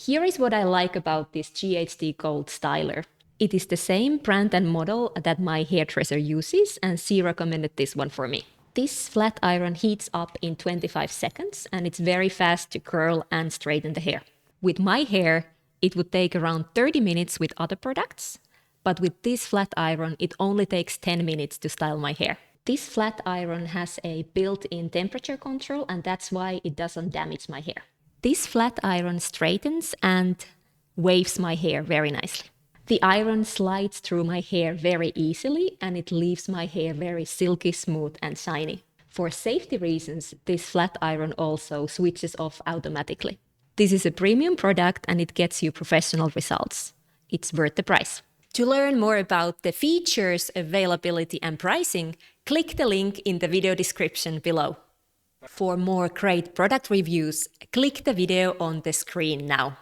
Here is what I like about this GHD Gold styler. It is the same brand and model that my hairdresser uses, and she recommended this one for me. This flat iron heats up in 25 seconds and it's very fast to curl and straighten the hair. With my hair, it would take around 30 minutes with other products, but with this flat iron, it only takes 10 minutes to style my hair. This flat iron has a built-in temperature control, and that's why it doesn't damage my hair. This flat iron straightens and waves my hair very nicely. The iron slides through my hair very easily and it leaves my hair very silky, smooth and shiny. For safety reasons, this flat iron also switches off automatically. This is a premium product and it gets you professional results. It's worth the price. To learn more about the features, availability and pricing, click the link in the video description below. For more great product reviews, click the video on the screen now.